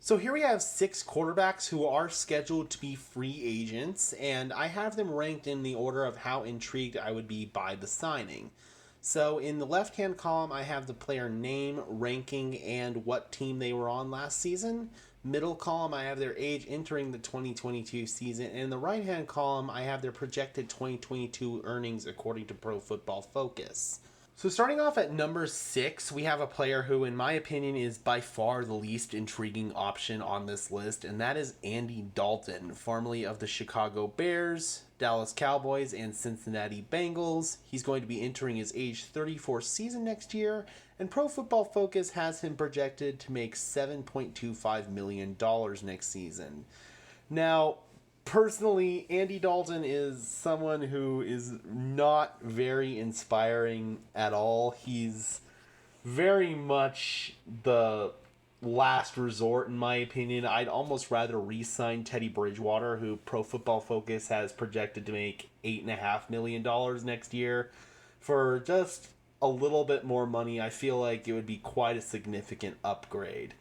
So here we have 6 quarterbacks who are scheduled to be free agents, and I have them ranked in the order of how intrigued I would be by the signing. So in the left hand column, I have the player name, ranking, and what team they were on last season. Middle column, I have their age entering the 2022 season. And in the right hand column, I have their projected 2022 earnings according to Pro Football Focus. So starting off at number 6, we have a player who, in my opinion, is by far the least intriguing option on this list, and that is Andy Dalton, formerly of the Chicago Bears, Dallas Cowboys, and Cincinnati Bengals. He's going to be entering his age 34 season next year, and Pro Football Focus has him projected to make $7.25 million next season. Now, personally, Andy Dalton is someone who is not very inspiring at all. He's very much the last resort, in my opinion. I'd almost rather re-sign Teddy Bridgewater, who Pro Football Focus has projected to make $8.5 million next year. For just a little bit more money, I feel like it would be quite a significant upgrade.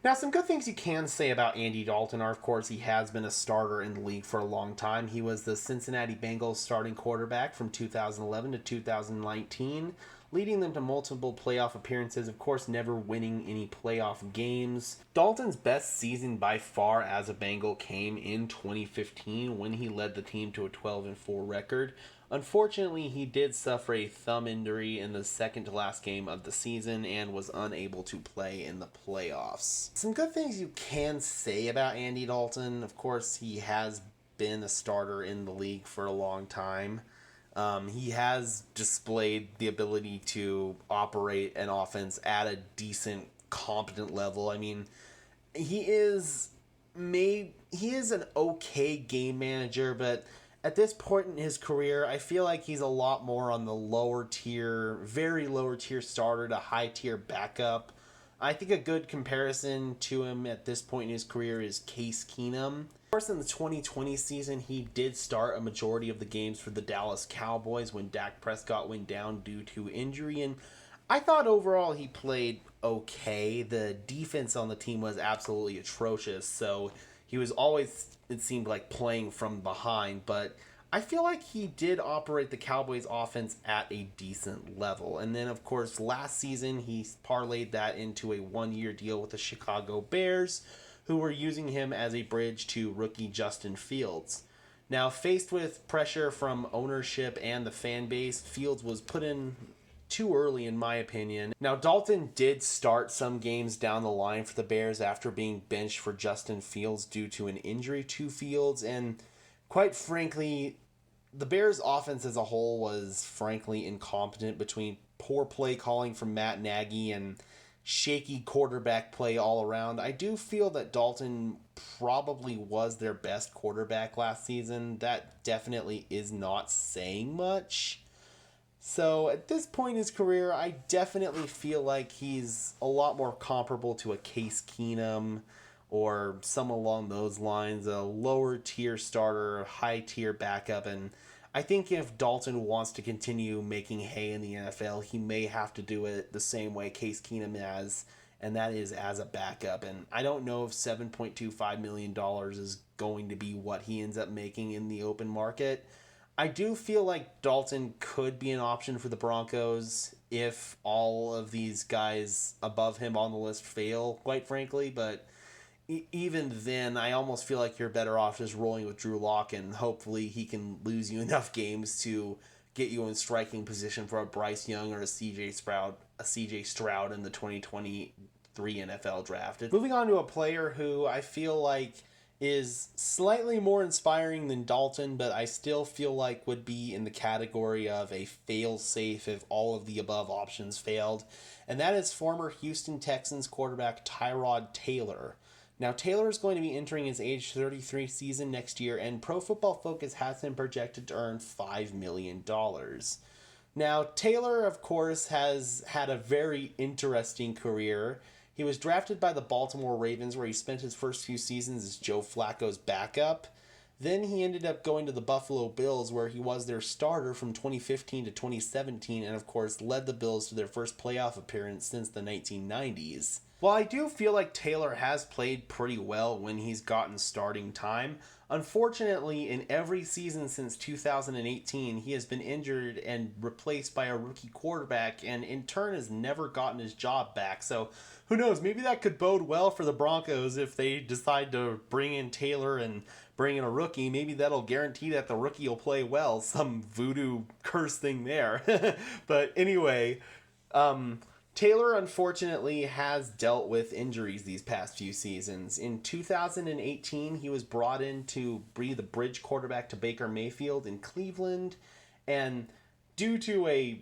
Now, some good things you can say about Andy Dalton are, of course, he has been a starter in the league for a long time. He was the Cincinnati Bengals starting quarterback from 2011 to 2019, leading them to multiple playoff appearances, of course, never winning any playoff games. Dalton's best season by far as a Bengal came in 2015 when he led the team to a 12-4 record. Unfortunately, he did suffer a thumb injury in the second to last game of the season and was unable to play in the playoffs. Some good things you can say about Andy Dalton. Of course, he has been a starter in the league for a long time. He has displayed the ability to operate an offense at a decent, competent level. I mean, he is an okay game manager, but at this point in his career, I feel like he's a lot more on the lower tier, very lower tier starter to high tier backup. I think a good comparison to him at this point in his career is Case Keenum. Of course, in the 2020 season, he did start a majority of the games for the Dallas Cowboys when Dak Prescott went down due to injury, and I thought overall he played okay. The defense on the team was absolutely atrocious, so he was always, it seemed like, playing from behind, but I feel like he did operate the Cowboys offense at a decent level. And then, of course, last season he parlayed that into a 1-year deal with the Chicago Bears, who were using him as a bridge to rookie Justin Fields. Now, faced with pressure from ownership and the fan base, Fields was put in too early, in my opinion. Now, Dalton did start some games down the line for the Bears after being benched for Justin Fields due to an injury to Fields, and quite frankly, the Bears' offense as a whole was frankly incompetent between poor play calling from Matt Nagy and shaky quarterback play all around. I do feel that Dalton probably was their best quarterback last season. That definitely is not saying much. So at this point in his career, I definitely feel like he's a lot more comparable to a Case Keenum or some along those lines, a lower tier starter, high tier backup. And I think if Dalton wants to continue making hay in the NFL, he may have to do it the same way Case Keenum has, and that is as a backup. And I don't know if $7.25 million is going to be what he ends up making in the open market. I do feel like Dalton could be an option for the Broncos if all of these guys above him on the list fail, quite frankly, but even then, I almost feel like you're better off just rolling with Drew Lock, and hopefully he can lose you enough games to get you in striking position for a Bryce Young or a CJ Stroud in the 2023 NFL draft. Moving on to a player who I feel like is slightly more inspiring than Dalton, but I still feel like would be in the category of a fail-safe if all of the above options failed, and that is former Houston Texans quarterback Tyrod Taylor. Now, Taylor is going to be entering his age 33 season next year, and Pro Football Focus has him projected to earn $5 million. Now, Taylor, of course, has had a very interesting career. He was drafted by the Baltimore Ravens, where he spent his first few seasons as Joe Flacco's backup. Then he ended up going to the Buffalo Bills, where he was their starter from 2015 to 2017, and of course led the Bills to their first playoff appearance since the 1990s. Well, I do feel like Taylor has played pretty well when he's gotten starting time. Unfortunately, in every season since 2018, he has been injured and replaced by a rookie quarterback, and in turn has never gotten his job back. So, who knows? Maybe that could bode well for the Broncos if they decide to bring in Taylor and bring in a rookie. Maybe that'll guarantee that the rookie will play well. Some voodoo curse thing there. But anyway, Taylor unfortunately has dealt with injuries these past few seasons. In 2018, he was brought in to be the bridge quarterback to Baker Mayfield in Cleveland, and due to a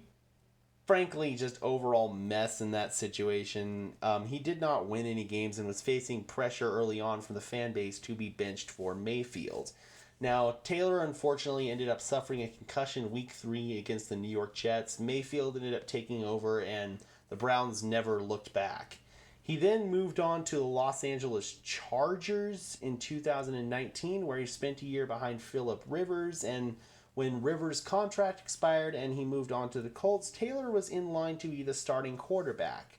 frankly just overall mess in that situation, he did not win any games and was facing pressure early on from the fan base to be benched for Mayfield. Now, Taylor unfortunately ended up suffering a concussion week 3 against the New York Jets. Mayfield ended up taking over, and the Browns never looked back. He then moved on to the Los Angeles Chargers in 2019, where he spent a year behind Phillip Rivers, and when Rivers' contract expired and he moved on to the Colts, Taylor was in line to be the starting quarterback.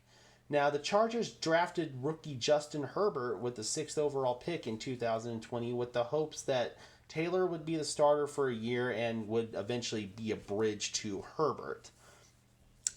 Now, the Chargers drafted rookie Justin Herbert with the 6th overall pick in 2020 with the hopes that Taylor would be the starter for a year and would eventually be a bridge to Herbert.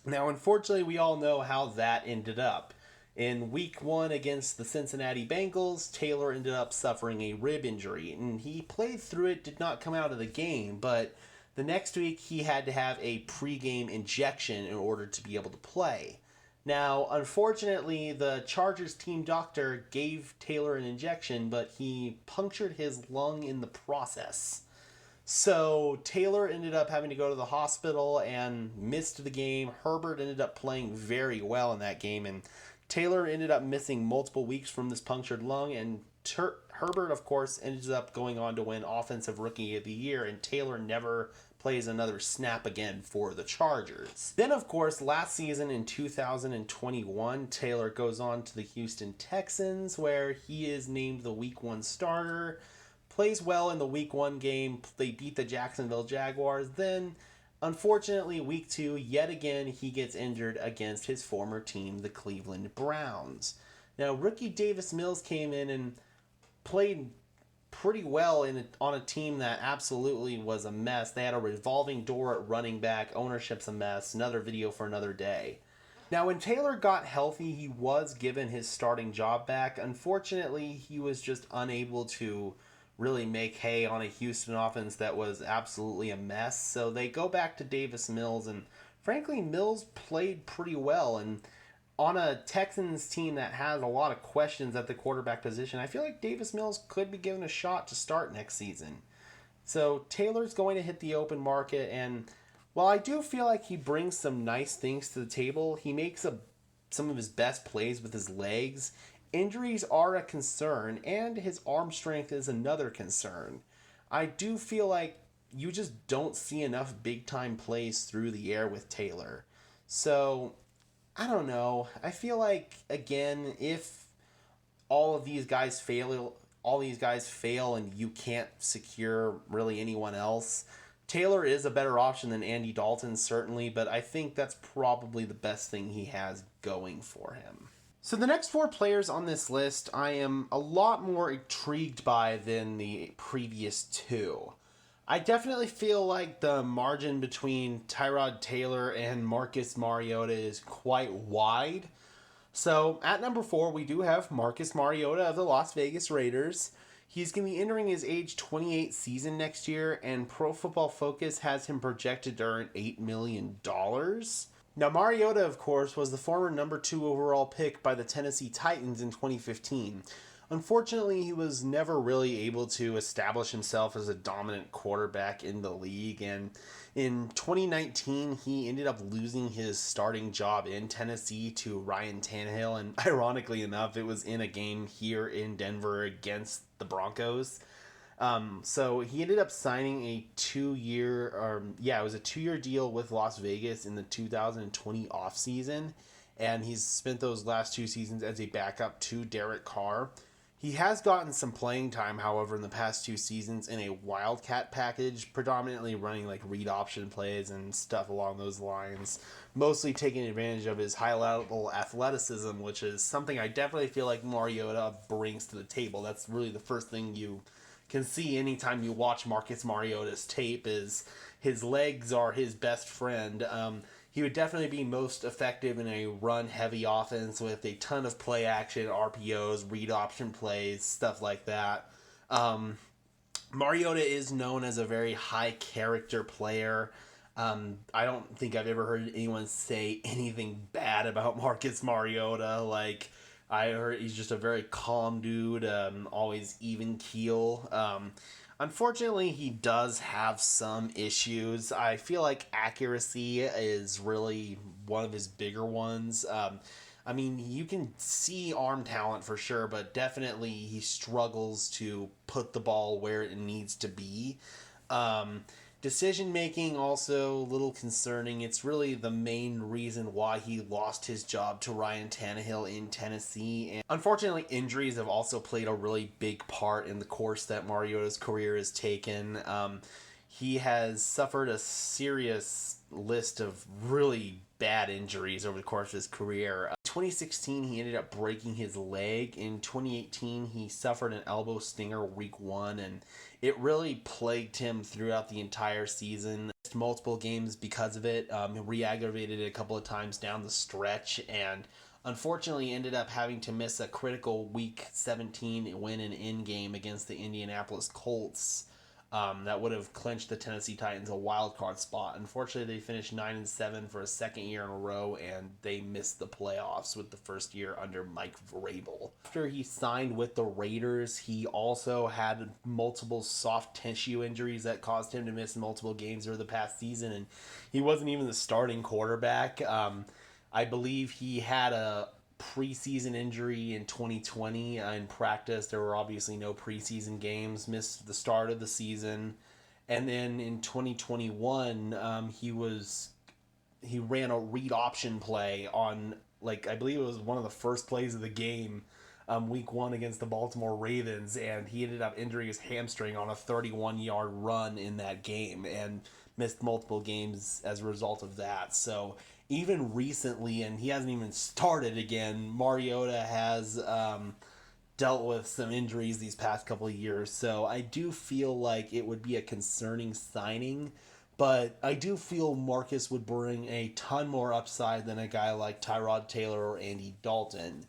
Now, unfortunately, we all know how that ended up. In week 1 against the Cincinnati Bengals, Taylor ended up suffering a rib injury, and he played through it, did not come out of the game, but the next week he had to have a pregame injection in order to be able to play. Now, unfortunately, the Chargers team doctor gave Taylor an injection, but he punctured his lung in the process. So Taylor ended up having to go to the hospital and missed the game. Herbert ended up playing very well in that game, and Taylor ended up missing multiple weeks from this punctured lung, and Herbert, of course, ended up going on to win Offensive Rookie of the Year, and Taylor never plays another snap again for the Chargers. Then, of course, last season in 2021, Taylor goes on to the Houston Texans, where he is named the Week 1 starter, plays well in the Week 1 game. They beat the Jacksonville Jaguars. Then, unfortunately, Week 2, yet again, he gets injured against his former team, the Cleveland Browns. Now, rookie Davis Mills came in and played pretty well on a team that absolutely was a mess. They had a revolving door at running back. Ownership's a mess. Another video for another day. Now, when Taylor got healthy, he was given his starting job back. Unfortunately, he was just unable to really make hay on a Houston offense that was absolutely a mess. So they go back to Davis Mills, and frankly, Mills played pretty well. And on a Texans team that has a lot of questions at the quarterback position, I feel like Davis Mills could be given a shot to start next season. So Taylor's going to hit the open market, and while I do feel like he brings some nice things to the table, he makes some of his best plays with his legs. Injuries are a concern, and his arm strength is another concern. I do feel like you just don't see enough big-time plays through the air with Taylor. So I don't know. I feel like, again, if all these guys fail and you can't secure really anyone else, Taylor is a better option than Andy Dalton, certainly, but I think that's probably the best thing he has going for him. So the next 4 players on this list I am a lot more intrigued by than the previous 2. I definitely feel like the margin between Tyrod Taylor and Marcus Mariota is quite wide. So at number 4, we do have Marcus Mariota of the Las Vegas Raiders. He's going to be entering his age 28 season next year, and Pro Football Focus has him projected to earn $8 million. Now, Mariota, of course, was the former number 2 overall pick by the Tennessee Titans in 2015. Unfortunately, he was never really able to establish himself as a dominant quarterback in the league, and in 2019, he ended up losing his starting job in Tennessee to Ryan Tannehill, and ironically enough, it was in a game here in Denver against the Broncos. So he ended up signing a 2-year deal with Las Vegas in the 2020 offseason, and he's spent those last 2 seasons as a backup to Derek Carr. He has gotten some playing time, however, in the past 2 seasons in a Wildcat package, predominantly running like read option plays and stuff along those lines, mostly taking advantage of his high-level athleticism, which is something I definitely feel like Mariota brings to the table. That's really the first thing you can see anytime you watch Marcus Mariota's tape is his legs are his best friend. He would definitely be most effective in a run-heavy offense with a ton of play action, RPOs, read option plays, stuff like that. Mariota is known as a very high-character player. I don't think I've ever heard anyone say anything bad about Marcus Mariota. Like, I heard he's just a very calm dude, always even keel. Unfortunately, he does have some issues. I feel like accuracy is really one of his bigger ones. I mean, you can see arm talent for sure, but definitely he struggles to put the ball where it needs to be. Decision making also a little concerning. It's really the main reason why he lost his job to Ryan Tannehill in Tennessee. And unfortunately, injuries have also played a really big part in the course that Mariota's career has taken. He has suffered a serious list of really bad injuries over the course of his career. 2016, he ended up breaking his leg. In 2018, he suffered an elbow stinger week 1, and it really plagued him throughout the entire season. Missed multiple games because of it. Re-aggravated it a couple of times down the stretch, and unfortunately ended up having to miss a critical week 17 win and in game against the Indianapolis Colts. That would have clinched the Tennessee Titans a wild card spot. Unfortunately, they finished 9-7 for a second year in a row, and they missed the playoffs with the first year under Mike Vrabel. After he signed with the Raiders, he also had multiple soft tissue injuries that caused him to miss multiple games over the past season, and he wasn't even the starting quarterback. I believe he had a preseason injury in 2020 in practice. There were obviously no preseason games, missed the start of the season, and then in 2021 he ran a read option play on, like, I believe it was one of the first plays of the game, week 1 against the Baltimore Ravens, and he ended up injuring his hamstring on a 31-yard run in that game and missed multiple games as a result of that. So even recently, and he hasn't even started again, Mariota has dealt with some injuries these past couple of years. So I do feel like it would be a concerning signing, but I do feel Marcus would bring a ton more upside than a guy like Tyrod Taylor or Andy Dalton.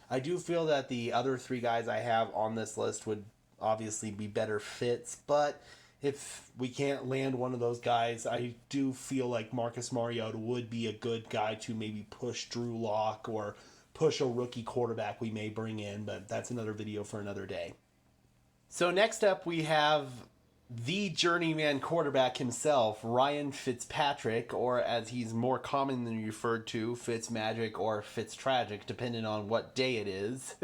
I do feel that the other 3 guys I have on this list would obviously be better fits, but if we can't land one of those guys, I do feel like Marcus Mariota would be a good guy to maybe push Drew Lock or push a rookie quarterback we may bring in, but that's another video for another day. So next up we have the journeyman quarterback himself, Ryan Fitzpatrick, or as he's more commonly referred to, Fitzmagic or Fitztragic, depending on what day it is.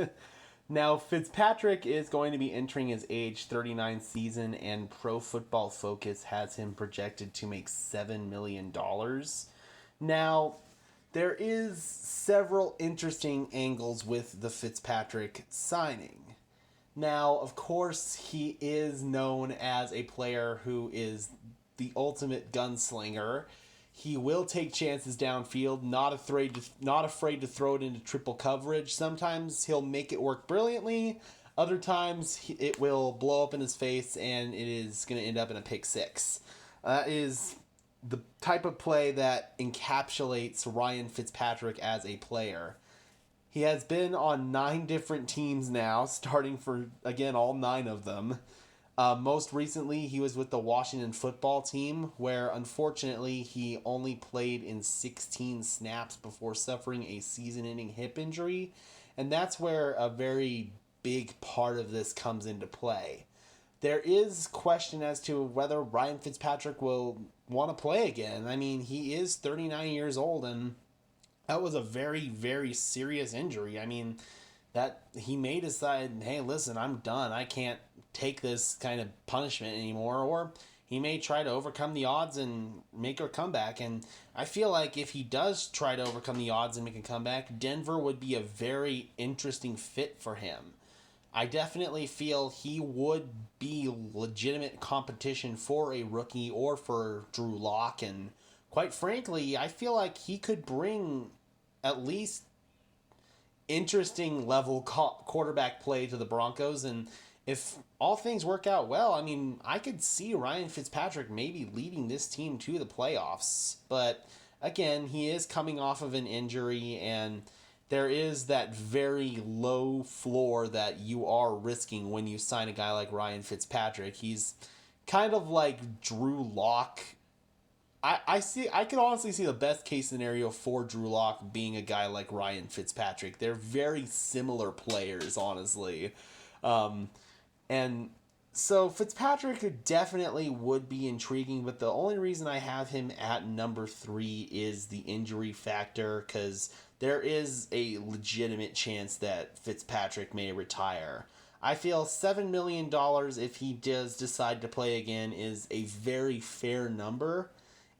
Now, Fitzpatrick is going to be entering his age 39 season, and Pro Football Focus has him projected to make $7 million. Now, there is several interesting angles with the Fitzpatrick signing. Now, of course, he is known as a player who is the ultimate gunslinger. He will take chances downfield, not afraid to throw it into triple coverage. Sometimes he'll make it work brilliantly. Other times it will blow up in his face and it is going to end up in a pick 6. That is the type of play that encapsulates Ryan Fitzpatrick as a player. He has been on 9 different teams now, starting for, again, all 9 of them. Most recently, he was with the Washington football team, where unfortunately he only played in 16 snaps before suffering a season-ending hip injury, and that's where a very big part of this comes into play. There is question as to whether Ryan Fitzpatrick will want to play again. I mean, he is 39 years old, and that was a very, very serious injury. I mean, that he may decide, hey, listen, I'm done. I can't take this kind of punishment anymore, or he may try to overcome the odds and make a comeback. And I feel like if he does try to overcome the odds and make a comeback, Denver would be a very interesting fit for him. I definitely feel he would be legitimate competition for a rookie or for Drew Lock. And quite frankly, I feel like he could bring at least interesting level quarterback play to the Broncos. And if all things work out well, I mean, I could see Ryan Fitzpatrick maybe leading this team to the playoffs. But again, he is coming off of an injury, and there is that very low floor that you are risking when you sign a guy like Ryan Fitzpatrick. He's kind of like Drew Lock. I could honestly see the best case scenario for Drew Lock being a guy like Ryan Fitzpatrick. They're very similar players, honestly. Um, and so Fitzpatrick definitely would be intriguing, but the only reason I have him at number 3 is the injury factor, because there is a legitimate chance that Fitzpatrick may retire. I feel $7 million if he does decide to play again is a very fair number.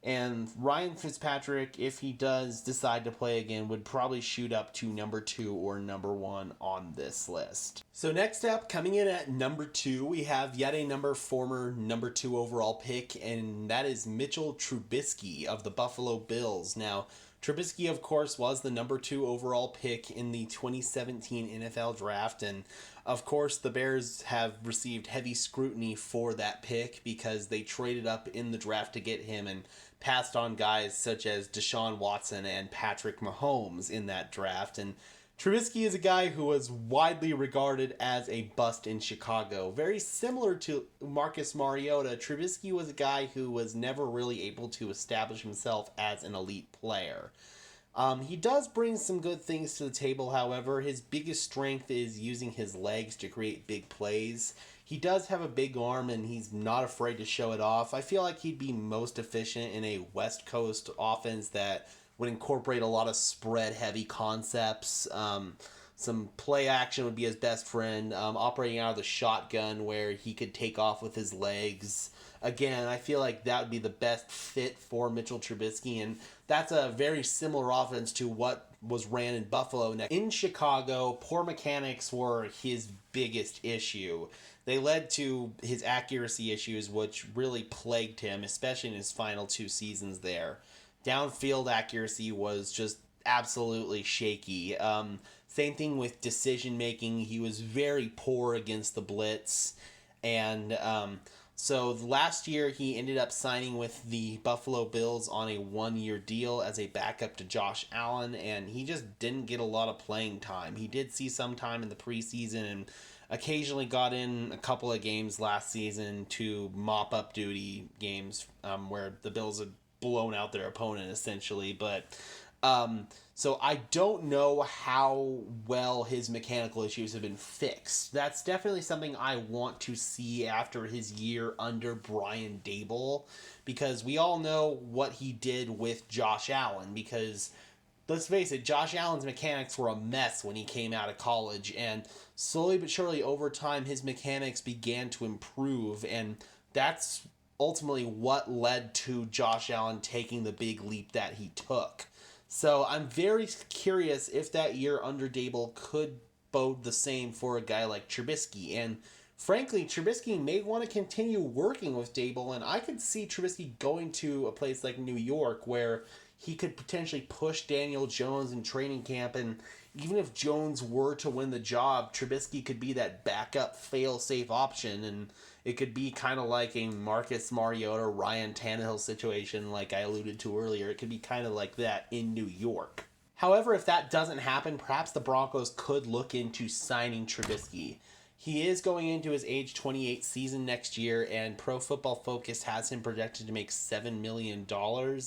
And Ryan Fitzpatrick, if he does decide to play again, would probably shoot up to number 2 or number 1 on this list. So next up, coming in at number 2, we have yet a former number 2 overall pick, and that is Mitchell Trubisky of the Buffalo Bills. Now, Trubisky, of course, was the number 2 overall pick in the 2017 NFL Draft, and of course, the Bears have received heavy scrutiny for that pick because they traded up in the draft to get him and passed on guys such as Deshaun Watson and Patrick Mahomes in that draft. And Trubisky is a guy who was widely regarded as a bust in Chicago. Very similar to Marcus Mariota, Trubisky was a guy who was never really able to establish himself as an elite player. He does bring some good things to the table, however. His biggest strength is using his legs to create big plays. He does have a big arm, and he's not afraid to show it off. I feel like he'd be most efficient in a West Coast offense that would incorporate a lot of spread-heavy concepts. Some play action would be his best friend. Operating out of the shotgun where he could take off with his legs. Again, I feel like that would be the best fit for Mitchell Trubisky, and that's a very similar offense to what was ran in Buffalo. Now, in Chicago, poor mechanics were his biggest issue. They led to his accuracy issues, which really plagued him, especially in his final 2 seasons there. Downfield accuracy was just absolutely shaky. Same thing with decision making. He was very poor against the blitz, and so last year he ended up signing with the Buffalo Bills on a 1-year deal as a backup to Josh Allen, and he just didn't get a lot of playing time. He did see some time in the preseason and occasionally got in a couple of games last season to mop up duty games where the Bills had blown out their opponent essentially, but so I don't know how well his mechanical issues have been fixed. That's definitely something I want to see after his year under Brian Daboll, because we all know what he did with Josh Allen, because let's face it, Josh Allen's mechanics were a mess when he came out of college, and slowly but surely over time his mechanics began to improve, and that's ultimately what led to Josh Allen taking the big leap that he took. So I'm very curious if that year under Daboll could bode the same for a guy like Trubisky. And frankly, Trubisky may want to continue working with Daboll, and I could see Trubisky going to a place like New York where he could potentially push Daniel Jones in training camp, and even if Jones were to win the job, Trubisky could be that backup fail-safe option, and it could be kind of like a Marcus Mariota, Ryan Tannehill situation like I alluded to earlier. It could be kind of like that in New York. However, if that doesn't happen, perhaps the Broncos could look into signing Trubisky. He is going into his age 28 season next year, and Pro Football Focus has him projected to make $7 million,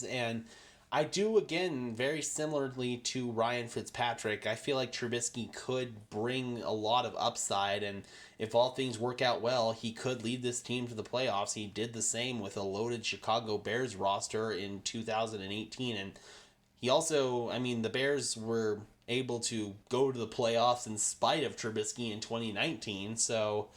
and I do, again, very similarly to Ryan Fitzpatrick, I feel like Trubisky could bring a lot of upside, and if all things work out well, he could lead this team to the playoffs. He did the same with a loaded Chicago Bears roster in 2018, and he also, the Bears were able to go to the playoffs in spite of Trubisky in 2019, so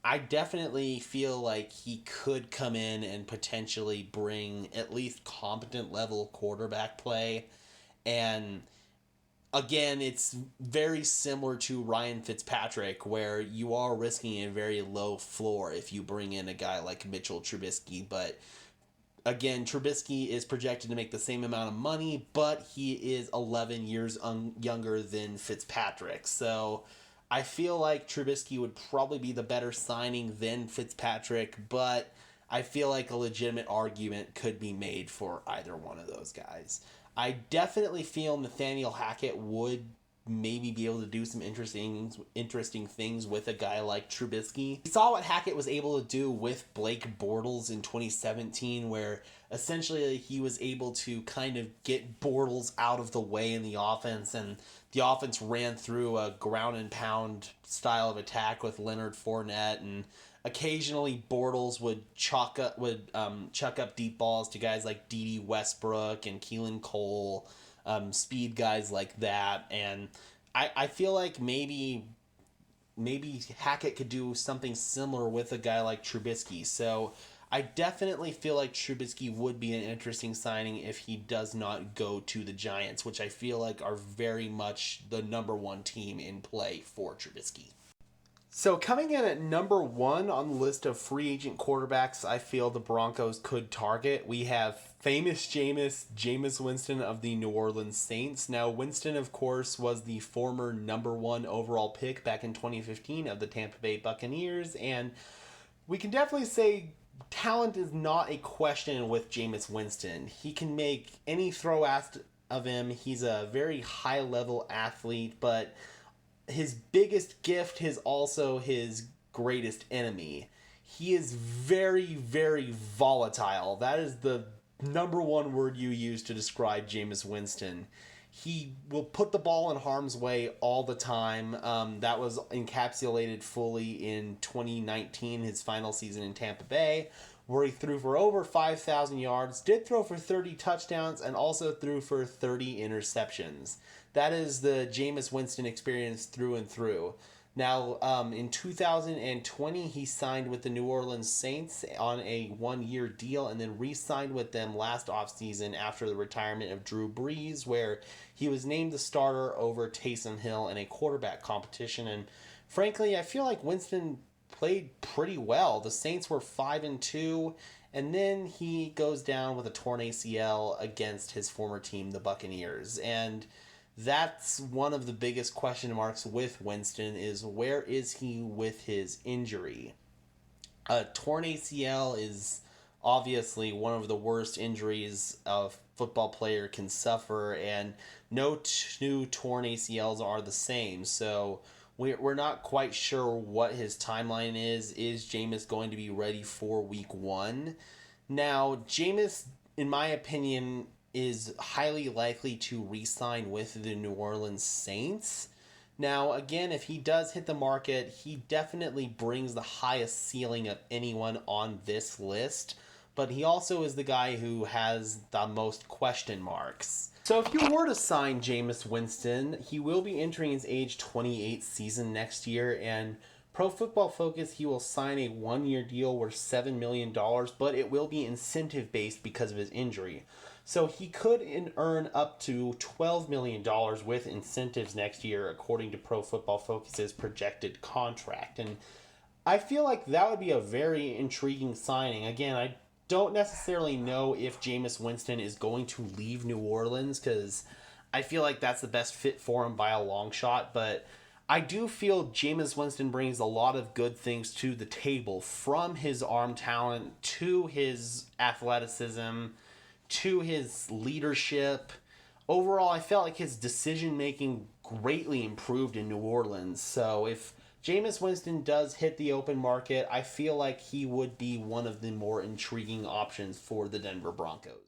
I definitely feel like he could come in and potentially bring at least competent level quarterback play. And again, it's very similar to Ryan Fitzpatrick, where you are risking a very low floor if you bring in a guy like Mitchell Trubisky. But again, Trubisky is projected to make the same amount of money, but he is 11 years younger than Fitzpatrick. So I feel like Trubisky would probably be the better signing than Fitzpatrick, but I feel like a legitimate argument could be made for either one of those guys. I definitely feel Nathaniel Hackett would maybe be able to do some interesting things with a guy like Trubisky. We saw what Hackett was able to do with Blake Bortles in 2017, where essentially he was able to kind of get Bortles out of the way in the offense, and the offense ran through a ground and pound style of attack with Leonard Fournette, and occasionally Bortles would chuck up deep balls to guys like Dede Westbrook and Keelan Cole, speed guys like that. And I feel like maybe Hackett could do something similar with a guy like Trubisky. So I definitely feel like Trubisky would be an interesting signing if he does not go to the Giants, which I feel like are very much the number one team in play for Trubisky. So coming in at number 1 on the list of free agent quarterbacks I feel the Broncos could target, we have famous Jameis Winston of the New Orleans Saints. Now, Winston, of course, was the former number 1 overall pick back in 2015 of the Tampa Bay Buccaneers, and we can definitely say talent is not a question with Jameis Winston. He can make any throw asked of him. He's a very high-level athlete, but his biggest gift is also his greatest enemy. He is very, very volatile. That is the number 1 word you use to describe Jameis Winston. He will put the ball in harm's way all the time. That was encapsulated fully in 2019, his final season in Tampa Bay, where he threw for over 5,000 yards, did throw for 30 touchdowns, and also threw for 30 interceptions. That is the Jameis Winston experience through and through. Now, in 2020, he signed with the New Orleans Saints on a 1-year deal and then re-signed with them last offseason after the retirement of Drew Brees, where he was named the starter over Taysom Hill in a quarterback competition. And frankly, I feel like Winston played pretty well. The Saints were 5-2, and then he goes down with a torn ACL against his former team, the Buccaneers. And that's one of the biggest question marks with Winston, is where is he with his injury? A torn ACL is obviously one of the worst injuries a football player can suffer, and no two torn ACLs are the same. So we're not quite sure what his timeline is. Is Jameis going to be ready for week 1? Now, Jameis, in my opinion, is highly likely to re-sign with the New Orleans Saints. Now, again, if he does hit the market, he definitely brings the highest ceiling of anyone on this list, but he also is the guy who has the most question marks. So if you were to sign Jameis Winston, he will be entering his age 28 season next year, and Pro Football Focus, he will sign a 1-year deal worth $7 million, but it will be incentive-based because of his injury. So he could earn up to $12 million with incentives next year, according to Pro Football Focus's projected contract. And I feel like that would be a very intriguing signing. Again, I don't necessarily know if Jameis Winston is going to leave New Orleans, because I feel like that's the best fit for him by a long shot, but I do feel Jameis Winston brings a lot of good things to the table, from his arm talent to his athleticism to his leadership. Overall, I felt like his decision-making greatly improved in New Orleans. So if Jameis Winston does hit the open market, I feel like he would be one of the more intriguing options for the Denver Broncos.